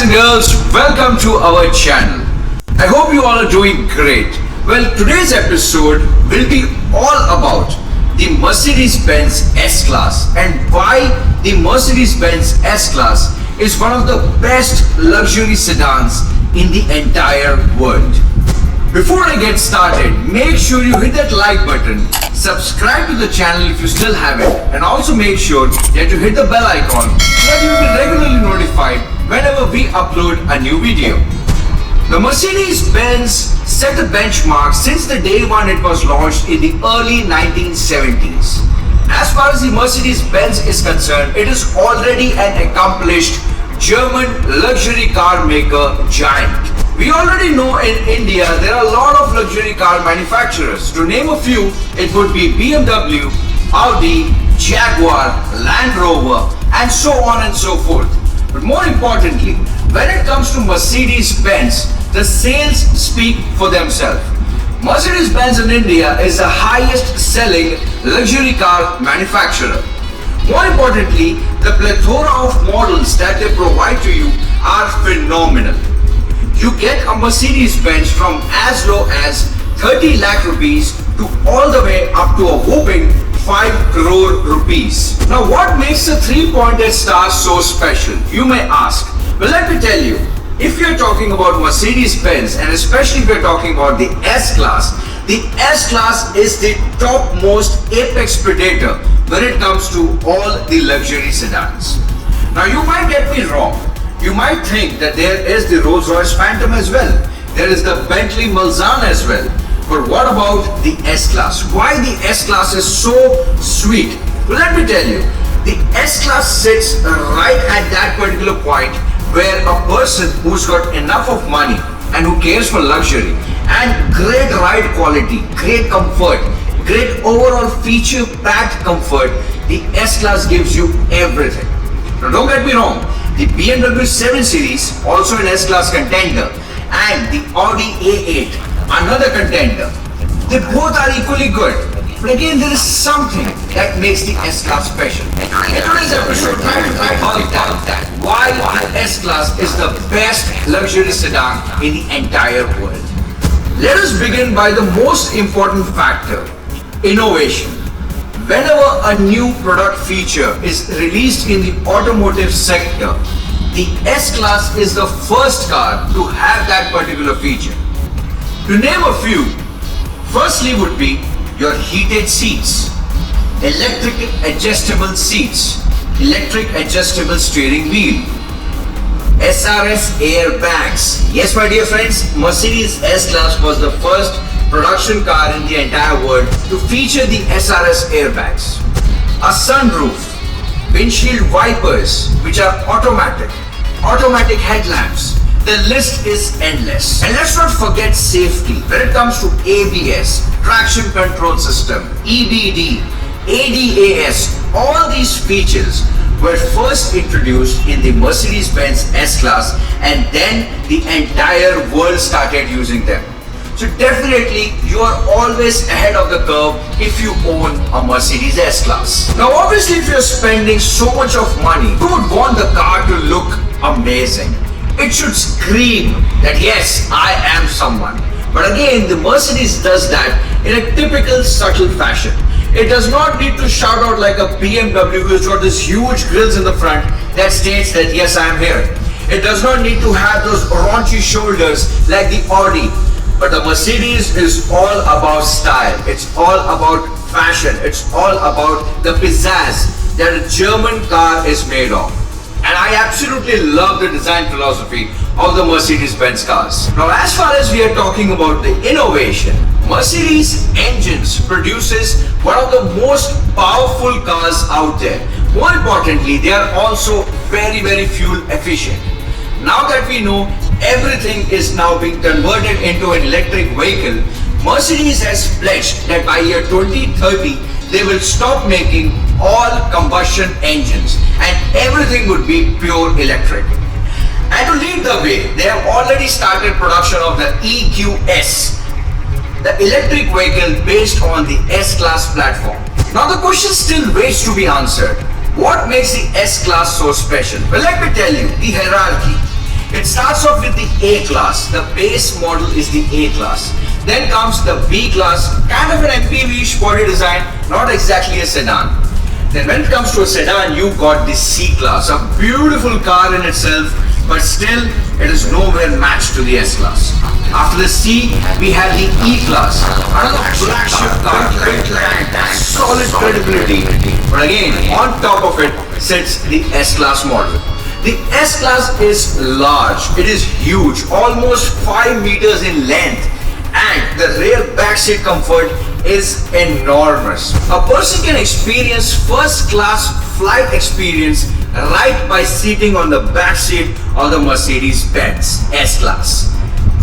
boys and girls, welcome to our channel. I hope you all are doing great. Well, today's episode will be all about the Mercedes-Benz S-Class and why the Mercedes-Benz S-Class is one of the best luxury sedans in the entire world. Before I get started, make sure you hit that like button, subscribe to the channel if you still haven't, and also make sure that you hit the bell icon so that you will be regularly notified whenever we upload a new video. The Mercedes-Benz set a benchmark since the day when it was launched in the early 1970s. As far as the Mercedes-Benz is concerned, it is already an accomplished German luxury car maker giant. We already know in India there are a lot of luxury car manufacturers. To name a few, it would be BMW, Audi, Jaguar, Land Rover, and so on and so forth. But more importantly, when it comes to Mercedes-Benz, the sales speak for themselves. Mercedes-Benz in India is the highest selling luxury car manufacturer. More importantly, the plethora of models that they provide to you are phenomenal. You get a Mercedes-Benz from as low as 30 lakh rupees to all the way up to a whopping 5 crore rupees. Now what makes the 3-pointed star so special, you may ask? Well, let me tell you, if you're talking about Mercedes-Benz and especially if you're talking about the S-Class is the topmost apex predator when it comes to all the luxury sedans. Now you might get me wrong. You might think that there is the Rolls-Royce Phantom as well. There is the Bentley Mulsanne as well. But what about the S-Class? Why the S-Class is so sweet? Well, let me tell you. The S-Class sits right at that particular point where a person who's got enough of money and who cares for luxury and great ride quality, great comfort, great overall feature-packed comfort, the S-Class gives you everything. Now don't get me wrong. The BMW 7 Series, also an S-Class contender, and the Audi A8, another contender. They both are equally good. But again, there is something that makes the S-Class special. In today's episode, I will try to find out why the S-Class is the best luxury sedan in the entire world. Let us begin by the most important factor, innovation. Whenever a new product feature is released in the automotive sector, the S-Class is the first car to have that particular feature. To name a few, firstly would be your heated seats, electric adjustable seats, electric adjustable steering wheel, SRS airbags. Yes, my dear friends, Mercedes S-Class was the first production car in the entire world to feature the SRS airbags. A sunroof, windshield wipers which are automatic headlamps. The list is endless. And let's not forget safety. When it comes to ABS, traction control system, EBD, ADAS, all these features were first introduced in the Mercedes-Benz S-Class and then the entire world started using them. So definitely you are always ahead of the curve if you own a Mercedes S-Class. Now obviously if you're spending so much of money, you would want the car to look amazing. It should scream that yes, I am someone. But again, the Mercedes does that in a typical subtle fashion. It does not need to shout out like a BMW who's got this huge grills in the front that states that yes, I am here. It does not need to have those raunchy shoulders like the Audi. But the Mercedes is all about style. It's all about fashion. It's all about the pizzazz that a German car is made of. And I absolutely love the design philosophy of the Mercedes-Benz cars. Now, as far as we are talking about the innovation, Mercedes engines produces one of the most powerful cars out there. More importantly, they are also very, very fuel efficient. Now that we know everything is now being converted into an electric vehicle, Mercedes has pledged that by year 2030, they will stop making all combustion engines and everything would be pure electric. And to lead the way, they have already started production of the EQS, the electric vehicle based on the S-Class platform. Now the question still waits to be answered. What makes the S-Class so special? Well, let me tell you, the hierarchy. It starts off with the A class. The base model is the A class. Then comes the B class, kind of an MPV-ish body design, not exactly a sedan. Then when it comes to a sedan, you got the C class, a beautiful car in itself, but still it is nowhere matched to the S-Class. After the C, we have the E-Class, another flagship car with solid credibility. But again, on top of it sits the S-Class model. The S-Class is large, it is huge, almost 5 meters in length, and the rear backseat comfort is enormous. A person can experience first-class flight experience right by sitting on the back seat of the Mercedes-Benz S-Class.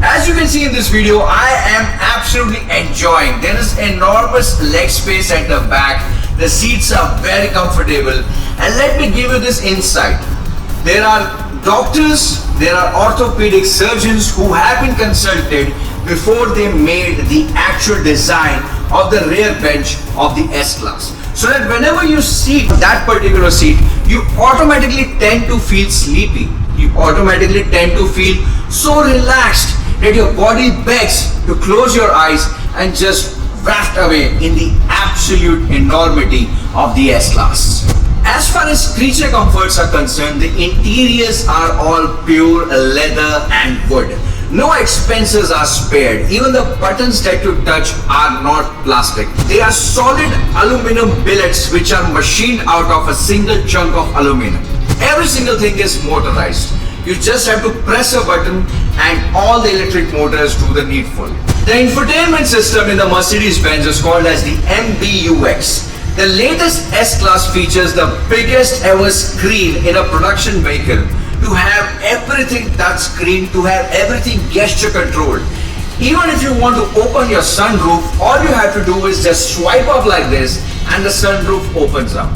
As you can see in this video, I am absolutely enjoying. There is enormous leg space at the back. The seats are very comfortable. And let me give you this insight. There are doctors, there are orthopedic surgeons who have been consulted before they made the actual design of the rear bench of the S-Class. So that whenever you sit that particular seat, you automatically tend to feel sleepy. You automatically tend to feel so relaxed that your body begs to close your eyes and just waft away in the absolute enormity of the S-Class. As far as creature comforts are concerned, the interiors are all pure leather and wood. No expenses are spared. Even the buttons that you touch are not plastic. They are solid aluminum billets which are machined out of a single chunk of aluminum. Every single thing is motorized. You just have to press a button and all the electric motors do the needful. The infotainment system in the Mercedes-Benz is called as the MBUX. The latest S-Class features the biggest ever screen in a production vehicle, to have everything touchscreen, to have everything gesture controlled. Even if you want to open your sunroof, all you have to do is just swipe up like this and the sunroof opens up.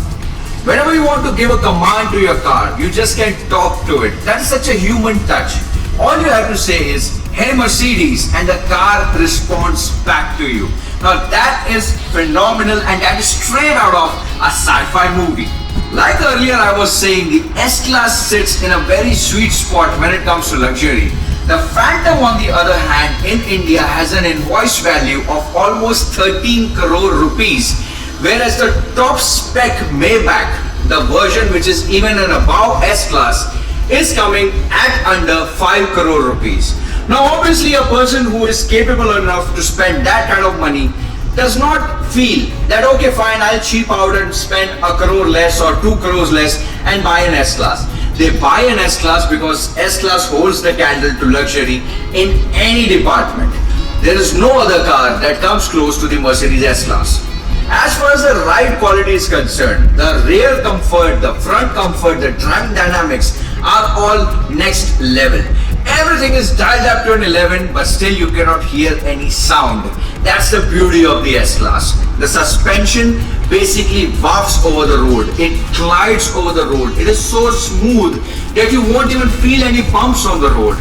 Whenever you want to give a command to your car, you just can talk to it. That's such a human touch. All you have to say is, "Hey Mercedes," and the car responds back to you. Now that is phenomenal, and that is straight out of a sci-fi movie. Like earlier I was saying, the S-Class sits in a very sweet spot when it comes to luxury. The Phantom on the other hand in India has an invoice value of almost 13 crore rupees, whereas the top spec Maybach, the version which is even an above S-Class, is coming at under 5 crore rupees. Now obviously a person who is capable enough to spend that kind of money does not feel that, okay fine, I'll cheap out and spend a crore less or 2 crores less and buy an S-Class. They buy an S-Class because S-Class holds the candle to luxury in any department. There is no other car that comes close to the Mercedes S-Class. As far as the ride quality is concerned, the rear comfort, the front comfort, the driving dynamics are all next level. Everything is dialed up to an 11, but still you cannot hear any sound. That's the beauty of the S-Class. The suspension basically wafts over the road. It glides over the road. It is so smooth that you won't even feel any bumps on the road.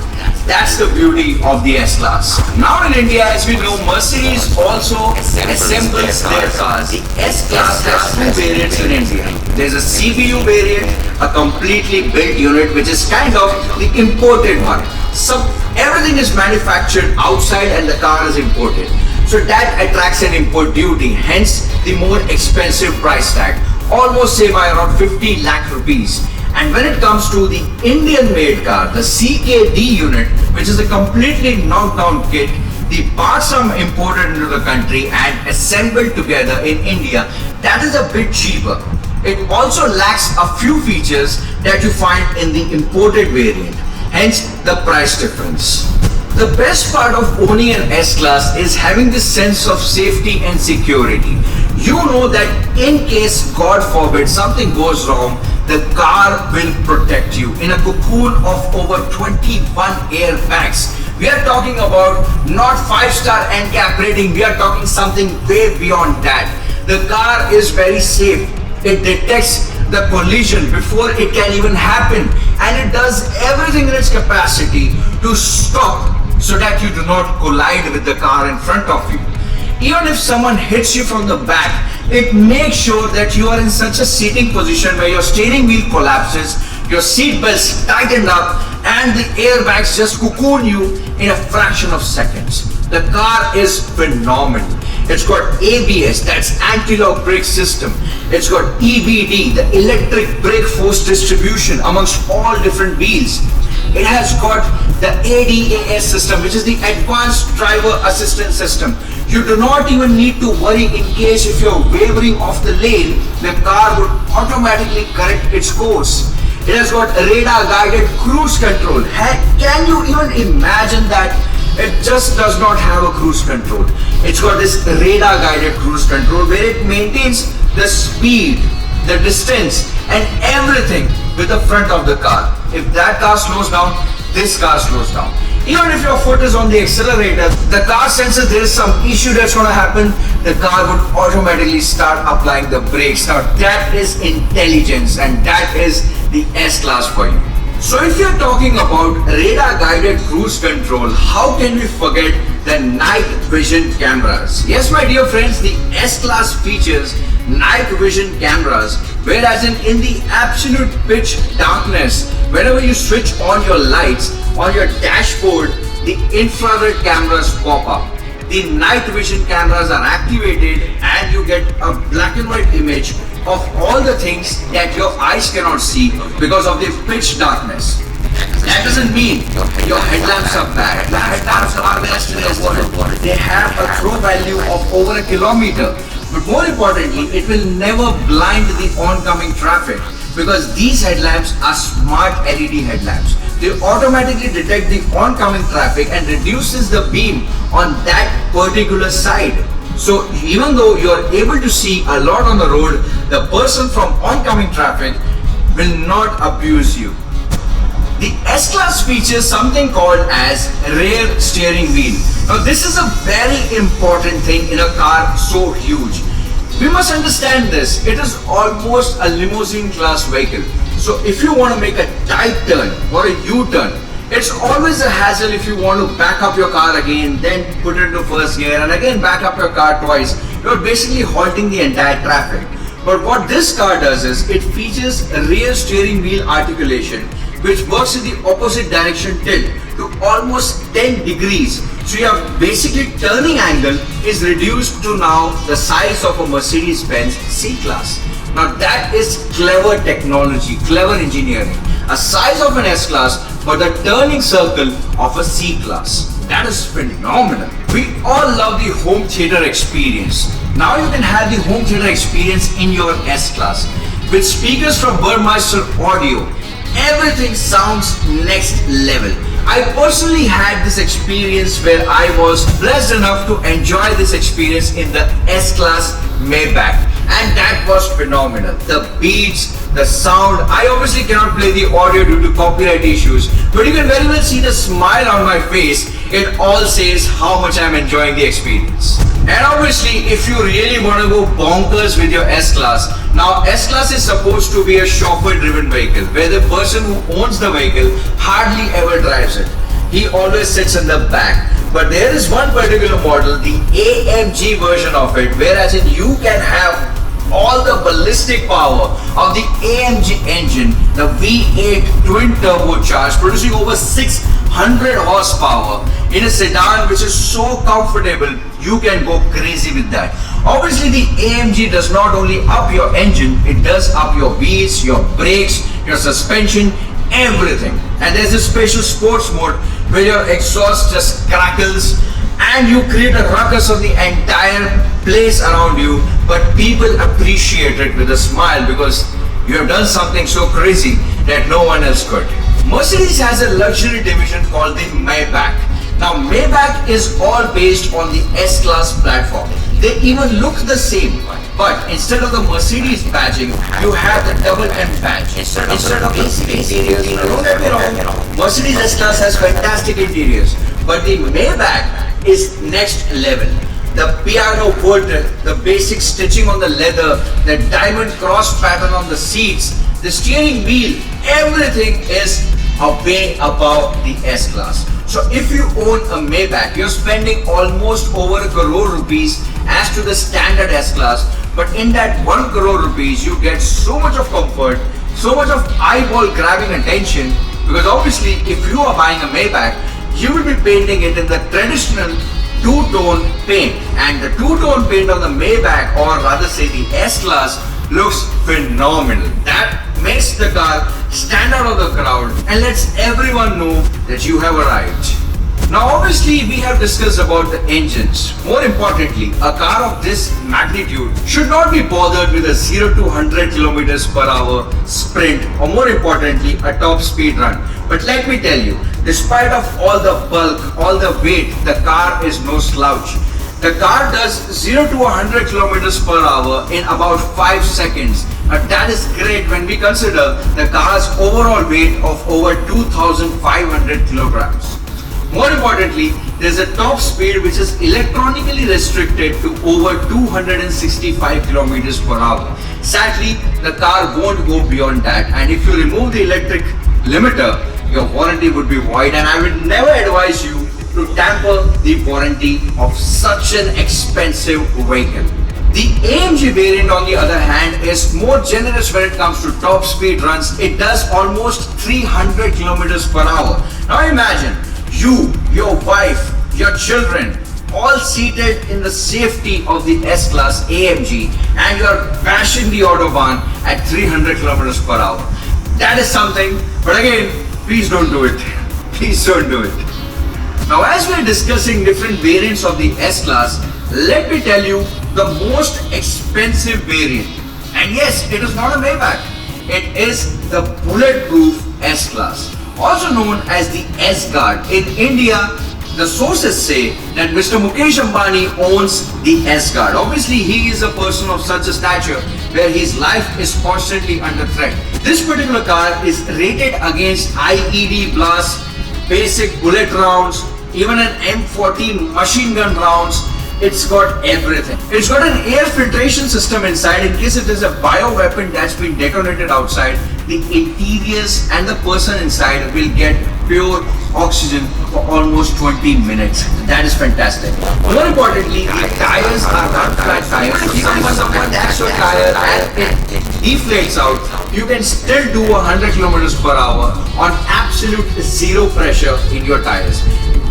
That's the beauty of the S-Class. Now in India, as we know, Mercedes also assembles their cars. The S-Class has two variants in India. There's a CBU variant, a completely built unit, which is kind of the imported one. So everything is manufactured outside and the car is imported. So that attracts an import duty, hence the more expensive price tag, almost say by around 50 lakh rupees. And when it comes to the Indian made car, the CKD unit, which is a completely knocked down kit, the parts are imported into the country and assembled together in India, that is a bit cheaper. It also lacks a few features that you find in the imported variant, hence the price difference. The best part of owning an S-Class is having this sense of safety and security. You know that in case, God forbid, something goes wrong, the car will protect you in a cocoon of over 21 airbags. We are talking about not 5-star NCAP rating, we are talking something way beyond that. The car is very safe. It detects the collision before it can even happen, and it does everything in its capacity to stop so that you do not collide with the car in front of you. Even if someone hits you from the back, it makes sure that you are in such a seating position where your steering wheel collapses, your seat belts tightened up, and the airbags just cocoon you in a fraction of seconds. The car is phenomenal. It's got ABS, that's anti-lock brake system. It's got EBD, the electric brake force distribution amongst all different wheels. It has got the ADAS system, which is the Advanced Driver Assistance System. You do not even need to worry in case if you're wavering off the lane, the car would automatically correct its course. It has got radar guided cruise control. Heck, can you even imagine that? It just does not have a cruise control. It's got this radar guided cruise control where it maintains the speed, the distance and everything with the front of the car. If that car slows down, this car slows down. Even if your foot is on the accelerator, the car senses there is some issue that's going to happen, the car would automatically start applying the brakes. Now that is intelligence, and that is the S-Class for you. So if you're talking about radar guided cruise control, how can we forget the night vision cameras? Yes, my dear friends, the S-Class features night vision cameras, whereas in the absolute pitch darkness, whenever you switch on your lights on your dashboard, the infrared cameras pop up. The night vision cameras are activated and you get a black and white image of all the things that your eyes cannot see because of the pitch darkness. That doesn't mean your headlamps are bad. The headlamps are best in the world. They have a throw value of over a kilometer. But more importantly, it will never blind the oncoming traffic because these headlamps are smart LED headlamps. They automatically detect the oncoming traffic and reduces the beam on that particular side. So even though you are able to see a lot on the road, the person from oncoming traffic will not abuse you. The S-Class features something called as rear steering wheel. Now this is a very important thing in a car so huge. We must understand this. It is almost a limousine class vehicle. So if you want to make a tight turn or a U-turn, it's always a hassle if you want to back up your car again, then put it into first gear and again back up your car twice. You're basically halting the entire traffic. But what this car does is it features a rear steering wheel articulation which works in the opposite direction tilt to almost 10 degrees. So your basically turning angle is reduced to now the size of a Mercedes-Benz C-Class. Now that is clever technology, clever engineering. A size of an S-Class but the turning circle of a C-Class. That is phenomenal. We all love the home theater experience. Now you can have the home theater experience in your S-Class. With speakers from Burmeister Audio, everything sounds next level. I personally had this experience where I was blessed enough to enjoy this experience in the S-Class Maybach, and that was phenomenal. The beats, the sound, I obviously cannot play the audio due to copyright issues, but you can very well see the smile on my face. It all says how much I'm enjoying the experience. And obviously, if you really want to go bonkers with your S-Class, now S-Class is supposed to be a chauffeur-driven vehicle, where the person who owns the vehicle hardly ever drives it. He always sits in the back. But there is one particular model, the AMG version of it, whereas you can have all the ballistic power of the AMG engine, the V8 twin turbocharged, producing over 600 horsepower in a sedan which is so comfortable, you can go crazy with that. Obviously the AMG does not only up your engine, it does up your wheels, your brakes, your suspension, everything. And there's a special sports mode where your exhaust just crackles and you create a ruckus on the entire place around you, but people appreciate it with a smile because you have done something so crazy that no one else could. Mercedes has a luxury division called the Maybach. Now Maybach is all based on the S-Class platform. They even look the same, but instead of the Mercedes badging, you have the double M badge. Instead of basic interiors, don't get me wrong, Mercedes S-Class has fantastic interiors, but the Maybach is next level. The piano wood, the basic stitching on the leather, the diamond cross pattern on the seats, the steering wheel, everything is way above the S-Class. So if you own a Maybach, you're spending almost over ₹1 crore as to the standard S-Class, but in that ₹1 crore you get so much of comfort, so much of eyeball grabbing attention, Because obviously if you are buying a Maybach, you will be painting it in the traditional two-tone paint, and the two-tone paint on the Maybach, or rather say the S-Class, looks phenomenal. That makes the car stand out of the crowd and lets everyone know that you have arrived. Now obviously we have discussed about the engines. More importantly, a car of this magnitude should not be bothered with a 0 to 100 kilometers per hour sprint, or more importantly a top speed run. But let me tell you, despite of all the bulk, all the weight, the car is no slouch. The car does 0 to 100 kilometers per hour in about 5 seconds. But that is great when we consider the car's overall weight of over 2,500 kilograms. More importantly, there is a top speed which is electronically restricted to over 265 kilometers per hour. Sadly, the car won't go beyond that, and if you remove the electric limiter, your warranty would be void, and I would never advise you to tamper the warranty of such an expensive vehicle. The AMG variant, on the other hand, is more generous when it comes to top speed runs. It does almost 300 kilometers per hour. Now imagine you, your wife, your children, all seated in the safety of the S-Class AMG, and you are bashing the Autobahn at 300 kilometers per hour. That is something, but again, please don't do it. Please don't do it. Now as we are discussing different variants of the S-Class, let me tell you the most expensive variant. And yes, it is not a Maybach. It is the bulletproof S-Class, also known as the S-Guard. In India, the sources say that Mr. Mukesh Ambani owns the S-Guard. Obviously, he is a person of such a stature where his life is constantly under threat. This particular car is rated against IED blasts, basic bullet rounds, even an M40 machine gun rounds. It's got everything. It's got an air filtration system inside in case it is a bioweapon that's been detonated outside. The interiors and the person inside will get pure oxygen for almost 20 minutes. That is fantastic. More importantly, the tires are not flat tires. Even when someone taps your tire and it deflates out, you can still do 100 kilometers per hour on absolute zero pressure in your tires.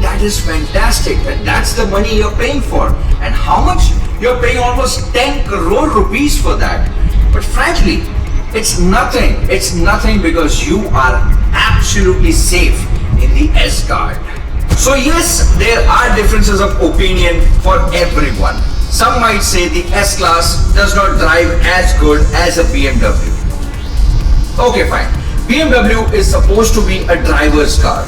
That is fantastic, and that's the money you're paying for. And how much? You're paying almost 10 crore rupees for that. But frankly, it's nothing. It's nothing because you are absolutely safe in the S-Guard. So yes, there are differences of opinion for everyone. Some might say the S-Class does not drive as good as a BMW. Okay, fine. BMW is supposed to be a driver's car.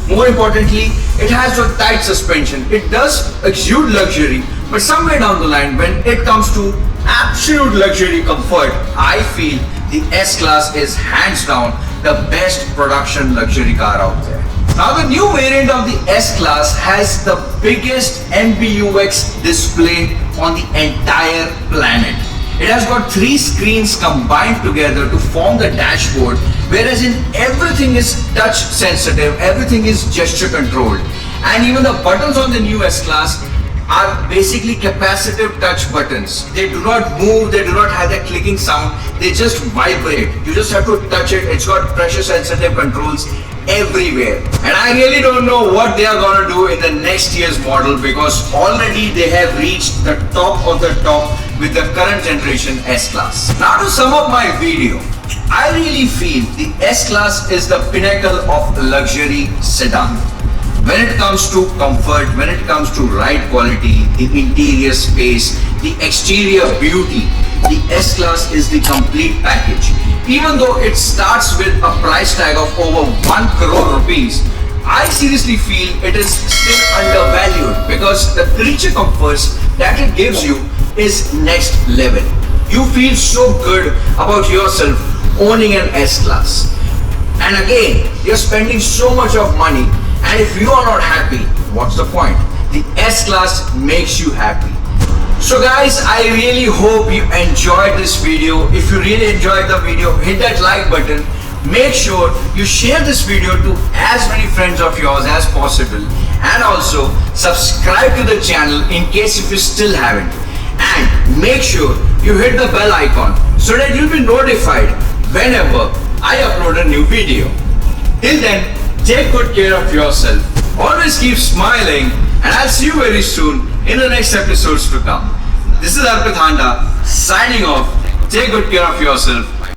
More importantly, it has a tight suspension. It does exude luxury, but somewhere down the line, when it comes to absolute luxury comfort, I feel the S-Class is hands down the best production luxury car out there. Now the new variant of the S-Class has the biggest MBUX display on the entire planet. It has got 3 screens combined together to form the dashboard, whereas in everything is touch sensitive, everything is gesture controlled, and even the buttons on the new S-Class are basically capacitive touch buttons. They do not move, they do not have that clicking sound, they just vibrate. You just have to touch it. It's got pressure sensitive controls everywhere. And I really don't know what they are going to do in the next year's model, because already they have reached the top of the top with the current generation S-Class. Now to sum up my video, I really feel the S-Class is the pinnacle of luxury sedan. When it comes to comfort, when it comes to ride quality, the interior space, the exterior beauty, the S-Class is the complete package. Even though it starts with a price tag of over 1 crore rupees, I seriously feel it is still undervalued because the creature comforts that it gives you is next level. You feel so good about yourself owning an S-Class. And again, you're spending so much of money, and if you are not happy, what's the point? The S-Class makes you happy. So guys, I really hope you enjoyed this video. If you really enjoyed the video, hit that like button. Make sure you share this video to as many friends of yours as possible, and also subscribe to the channel in case if you still haven't. And make sure you hit the bell icon so that you'll be notified whenever I upload a new video. Till then, take good care of yourself. Always keep smiling, and I'll see you very soon in the next episodes to come. This is Arpit Handa signing off. Take good care of yourself.